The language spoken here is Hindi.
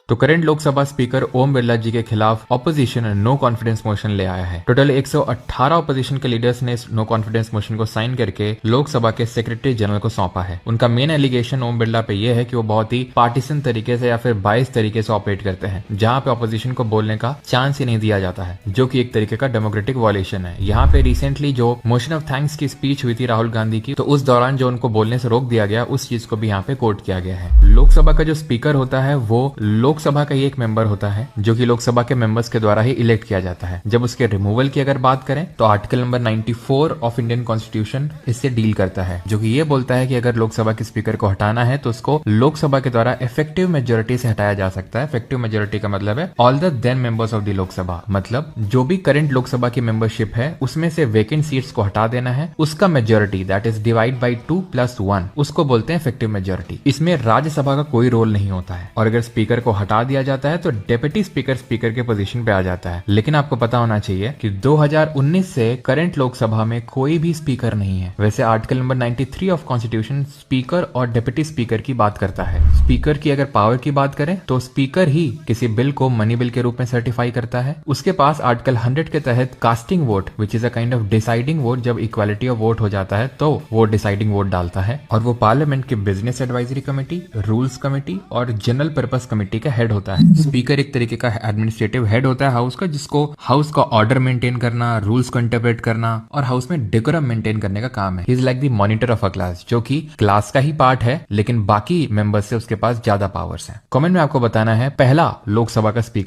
तो करंट लोकसभा स्पीकर ओम बिरला जी के खिलाफ ऑपोजिशन नो कॉन्फिडेंस मोशन ले आया है। टोटल 118 ऑपोजिशन के लीडर्स ने इस नो कॉन्फिडेंस मोशन को साइन करके लोकसभा के सेक्रेटरी जनरल को सौंपा है। उनका मेन एलिगेशन ओम बिरला पे यह है कि वो बहुत ही पार्टीसन तरीके से या फिर बाइस तरीके से ऑपरेट करते हैं, जहां पे ऑपोजिशन को बोलने का चांस ही नहीं दिया जाता है, जो कि एक तरीके का डेमोक्रेटिक वॉयलेशन है। यहाँ पे रिसेंटली जो मोशन ऑफ थैंक्स की स्पीच हुई थी राहुल गांधी की, तो उस दौरान जो उनको बोलने से रोक दिया गया, उस चीज को भी यहाँ पे कोट किया गया है। लोकसभा का जो स्पीकर होता है वो लोकसभा का ही एक मेंबर होता है, जो कि लोकसभा के मेंबर्स के द्वारा ही इलेक्ट किया जाता है। जब उसके रिमूवल की अगर बात करें तो article number 94 of Indian constitution इससे डील करता है, जो कि ये बोलता है कि अगर लोकसभा के स्पीकर को हटाना है तो उसको लोकसभा के द्वारा इफेक्टिव मेजोरिटी से हटाया जा सकता है। इफेक्टिव मेजोरिटी का मतलब है all the then members of the Lok Sabha, मतलब जो भी करंट लोकसभा की मेंबरशिप है उसमें से वेकेंट सीट्स को हटा देना है, उसका majority that is divide by 2+1, उसको बोलते हैं इफेक्टिव मेजोरिटी। इसमें राज्यसभा का कोई रोल नहीं होता है, और अगर स्पीकर को हटा दिया जाता है तो डेप्यूटी स्पीकर स्पीकर के पोजीशन पे आ जाता है। लेकिन आपको पता होना चाहिए कि 2019 से करंट लोकसभा में कोई भी स्पीकर नहीं है। वैसे article number 93 of constitution speaker और डेप्यूटी स्पीकर की बात करता है। स्पीकर की अगर पावर की बात करें तो स्पीकर ही किसी बिल को मनी बिल के रूप में सर्टिफाई करता है। उसके पास आर्टिकल 100 के तहत casting vote which is a kind of deciding vote, जब इक्वालिटी ऑफ वोट हो जाता है तो वो डिसाइडिंग वोट डालता है, और वो पार्लियामेंट के business advisory committee, rules committee और जनरल पर्पस कमेटी का हेड होता है। स्पीकर एक तरीके का एडमिनिस्ट्रेटिव हेड होता है हाउस का, जिसको हाउस का ऑर्डर मेंटेन करना, रूल्स को इंटरप्रेट करना और हाउस में डेकोरम मेंटेन करने का काम है। He is like the monitor of a class, जो कि क्लास का ही पार्ट है, लेकिन बाकी मेंबर्स से उसके पास ज्यादा पावर्स हैं। कमेंट में आपको बताना है पहला लोकसभा का स्पीकर